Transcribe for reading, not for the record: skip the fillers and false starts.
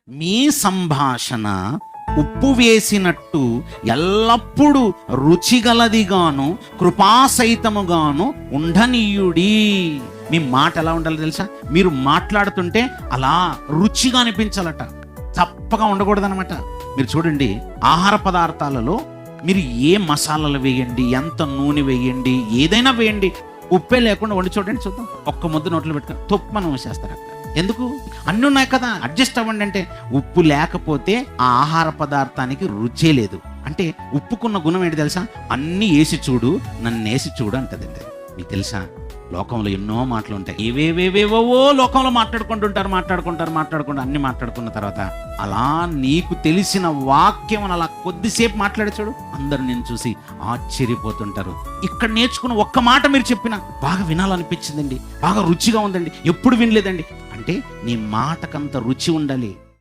మీ సంభాషణ ఉప్పు వేసినట్టు ఎల్లప్పుడూ రుచిగలదిగాను కృపాసహితముగాను ఉండనీయుడి. మీ మాట ఎలా ఉండాలో తెలుసా? మీరు మాట్లాడుతుంటే అలా రుచిగా అనిపించాలట, చప్పగా ఉండకూడదనమాట. మీరు చూడండి, ఆహార పదార్థాలలో మీరు ఏ మసాలాలు వేయండి, ఎంత నూనె వేయండి, ఏదైనా వేయండి, ఉప్పే లేకుండా వండి చూడండి, చూద్దాం. ఒక్క ముద్ద నోట్లో పెట్టుకొని తొప్పనం వేసేస్తారు అక్కడ. ఎందుకు? అన్నీ ఉన్నాయి కదా, అడ్జస్ట్ అవ్వండి అంటే. ఉప్పు లేకపోతే ఆ ఆహార పదార్థానికి రుచే లేదు. అంటే ఉప్పుకున్న గుణం ఏంటి తెలుసా? అన్నీ వేసి చూడు, నన్ను వేసి చూడు అంటదండి. మీకు తెలుసా, లోకంలో ఎన్నో మాటలు ఉంటాయి, ఏవేవేవేవో లోకంలో మాట్లాడుకుంటారు. అన్ని మాట్లాడుకున్న తర్వాత అలా నీకు తెలిసిన వాక్యం అలా కొద్దిసేపు మాట్లాడి చూడు, అందరు నేను చూసి ఆశ్చర్యపోతుంటారు. ఇక్కడ నేర్చుకున్న ఒక్క మాట మీరు చెప్పినా బాగా వినాలనిపించిందండి, బాగా రుచిగా ఉందండి, ఎప్పుడు వినలేదండి అంటే నీ మాటకంత రుచి ఉండాలి.